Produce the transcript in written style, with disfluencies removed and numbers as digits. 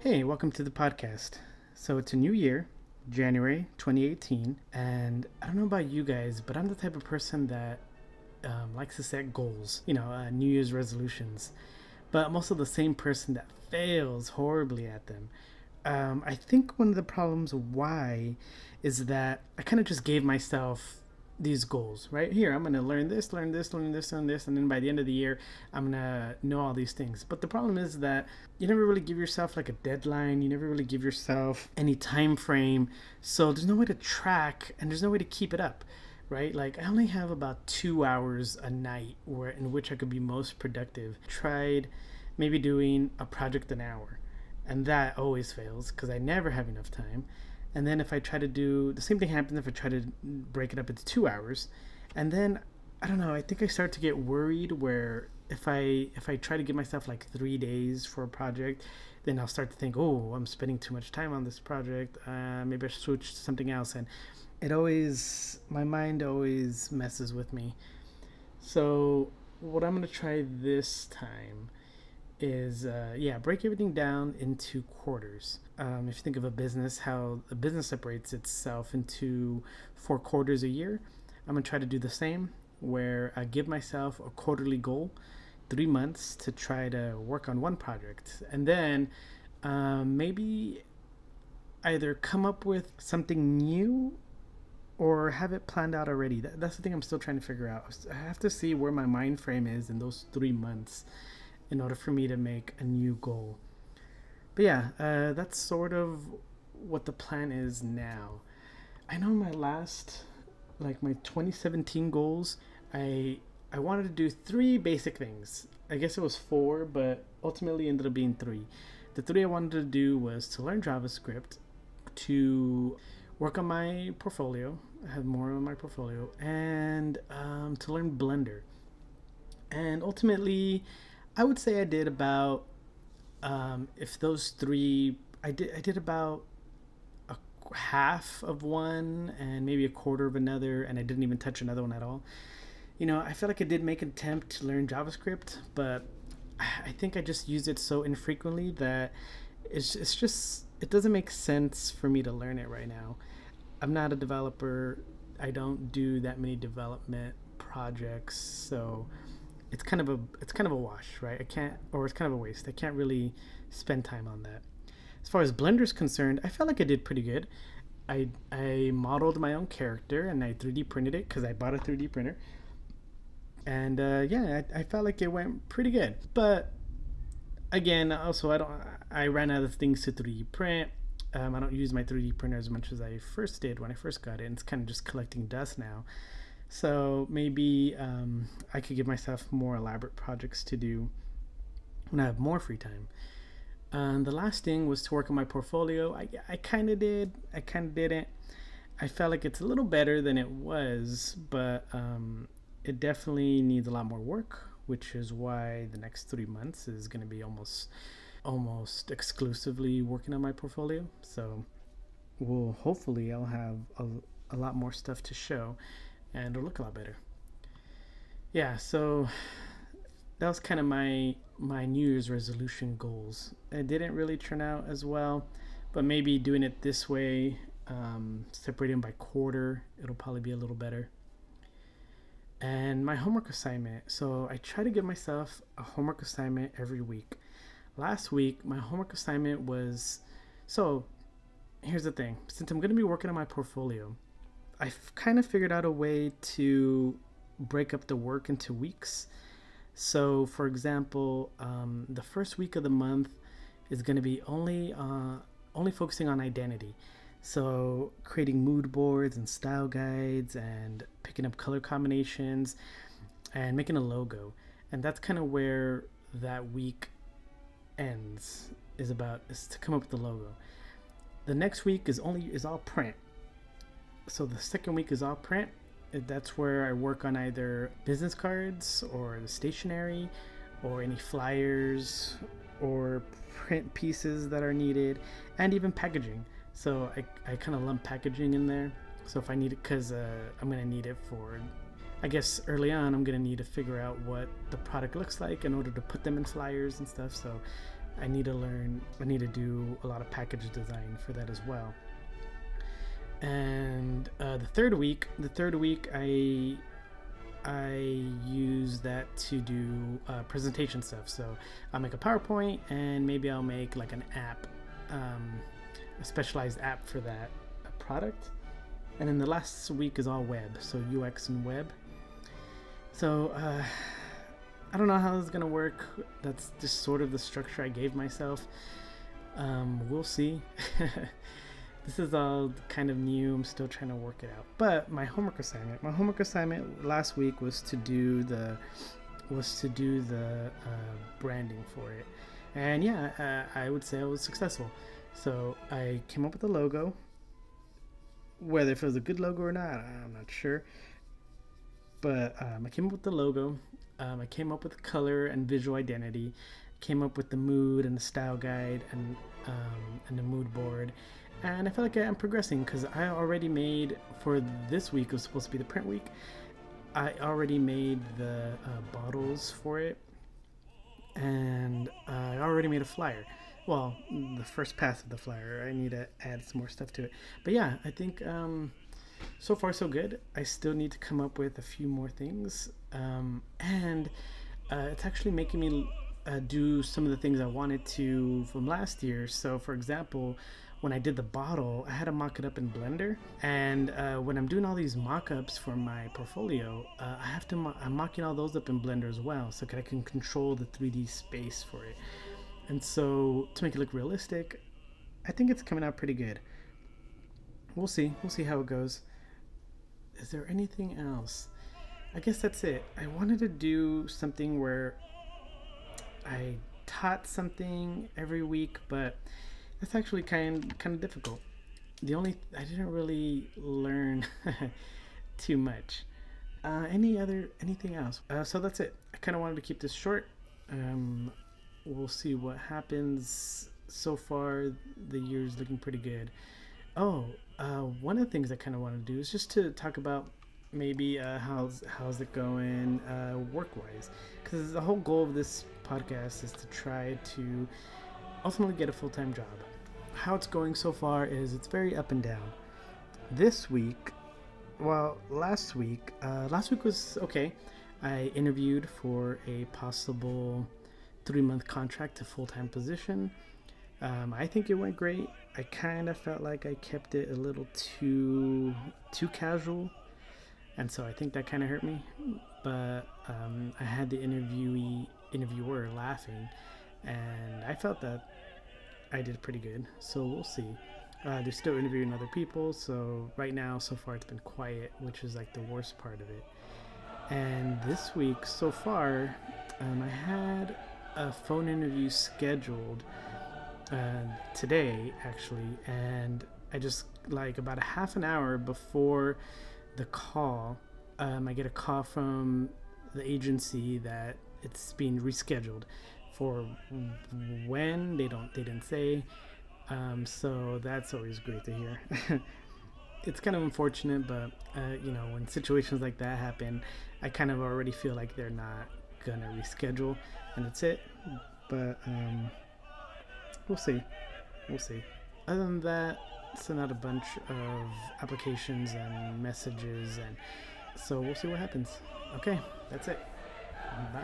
Hey, welcome to the podcast. So it's a new year, January 2018, and I don't know about you guys, but I'm the type of person that likes to set goals, New Year's resolutions. But I'm also the same person that fails horribly at them. I think one of the problems why is that I kind of just gave myself these goals right here. I'm going to learn this, learn this, learn this, learn this, and then by the end of the year I'm going to know all these things. But the problem is that you never really give yourself like a deadline. You never really give yourself any time frame, so there's no way to track and there's no way to keep it up, right? Like I only have about 2 hours a night where in which I could be most productive. Tried maybe doing a project an hour, and that always fails because I never have enough time. And then if I try to do the same thing happens if I try to break it up into 2 hours, and then I don't know. I think I start to get worried where if I try to give myself like 3 days for a project, then I'll start to think, oh, I'm spending too much time on this project. Maybe I should switch to something else, and my mind always messes with me. So what I'm gonna try this time is break everything down into quarters. If you think of a business, how a business separates itself into 4 quarters a year, I'm gonna try to do the same, where I give myself a quarterly goal, 3 months to try to work on one project, and then maybe either come up with something new or have it planned out already. That's the thing I'm still trying to figure out. I have to see where my mind frame is in those 3 months in order for me to make a new goal. But yeah, that's sort of what the plan is now. I know my 2017 goals, I I wanted to do three basic things. I guess it was four, but ultimately ended up being three. The three I wanted to do was to learn JavaScript, to work on my portfolio, have more on my portfolio, and to learn Blender. And ultimately, I would say I did about if those three, I did about a half of one and maybe a quarter of another, and I didn't even touch another one at all. I feel like I did make an attempt to learn JavaScript, but I think I just used it so infrequently that it's just it doesn't make sense for me to learn it right now. I'm not a developer. I don't do that many development projects, so it's kind of a wash, right? I can't, or it's kind of a waste. I can't really spend time on that. As far as Blender's concerned, I felt like I did pretty good. I modeled my own character and I 3D printed it because I bought a 3D printer, and I felt like it went pretty good. But again, also I ran out of things to 3D print. I don't use my 3D printer as much as I first did when I first got it. And it's kind of just collecting dust now. So maybe I could give myself more elaborate projects to do when I have more free time. The last thing was to work on my portfolio. I kind of did. I kind of didn't. I felt like it's a little better than it was, but it definitely needs a lot more work, which is why the next 3 months is going to be almost exclusively working on my portfolio. So hopefully I'll have a lot more stuff to show and it'll look a lot better. Yeah, so that was kind of my New Year's resolution goals. It didn't really turn out as well, but maybe doing it this way, separating by quarter, it'll probably be a little better. And my homework assignment. So I try to give myself a homework assignment every week. Last week, my homework assignment was, so here's the thing. Since I'm going to be working on my portfolio, I've kind of figured out a way to break up the work into weeks. So, for example, the first week of the month is going to be only focusing on identity. So, creating mood boards and style guides and picking up color combinations and making a logo. And that's kind of where that week ends, is to come up with the logo. The next week is all print. So the second week is all print. That's where I work on either business cards or the stationery or any flyers or print pieces that are needed, and even packaging. So I kind of lump packaging in there. So if I need it, because I'm going to need it for, I guess early on, I'm going to need to figure out what the product looks like in order to put them in flyers and stuff. So I need to learn. I need to do a lot of package design for that as well. And the third week, I use that to do presentation stuff. So I'll make a PowerPoint, and maybe I'll make like an app, a specialized app for that product. And then the last week is all web, so UX and web. So I don't know how this is gonna work. That's just sort of the structure I gave myself. We'll see. This is all kind of new. I'm still trying to work it out. But my homework assignment last week was to do the branding for it. And yeah, I would say I was successful. So I came up with a logo. Whether if it was a good logo or not, I'm not sure. But I came up with the logo. I came up with color and visual identity. Came up with the mood and the style guide and the mood board. And I feel like I'm progressing because I already made, for this week, it was supposed to be the print week, I already made the bottles for it, and I already made a flyer. Well, the first pass of the flyer. I need to add some more stuff to it. But yeah, I think so far so good. I still need to come up with a few more things, and it's actually making me do some of the things I wanted to from last year. So for example, when I did the bottle, I had to mock it up in Blender, and when I'm doing all these mock-ups for my portfolio, I have to I'm mocking all those up in Blender as well, so that I can control the 3D space for it. And so to make it look realistic, I think it's coming out pretty good. We'll see how it goes. Is there anything else? I guess that's it. I wanted to do something where I taught something every week, but that's actually kind of difficult. I didn't really learn too much. Anything else? So that's it. I kind of wanted to keep this short. We'll see what happens. So far, the year's looking pretty good. Oh, one of the things I kind of want to do is just to talk about maybe how's it going work-wise, because the whole goal of this podcast is to try to ultimately get a full-time job. How it's going so far is it's very up and down. This week, well, last week was okay. I interviewed for a possible 3-month contract to full-time position. I think it went great. I kind of felt like I kept it a little too casual, and so I think that kind of hurt me. But I had the interviewer laughing, and I felt that I did pretty good. So we'll see. They're still interviewing other people, so right now, so far, it's been quiet, which is like the worst part of it. And this week, so far, I had a phone interview scheduled today, actually, and I just, like, about a half an hour before the call, I get a call from the agency that it's being rescheduled for when. They didn't say, so that's always great to hear. It's kind of unfortunate, but when situations like that happen, I kind of already feel like they're not gonna reschedule, and that's it. But we'll see. Other than that, sent out a bunch of applications and messages, and so we'll see what happens. Okay, that's it. Bye.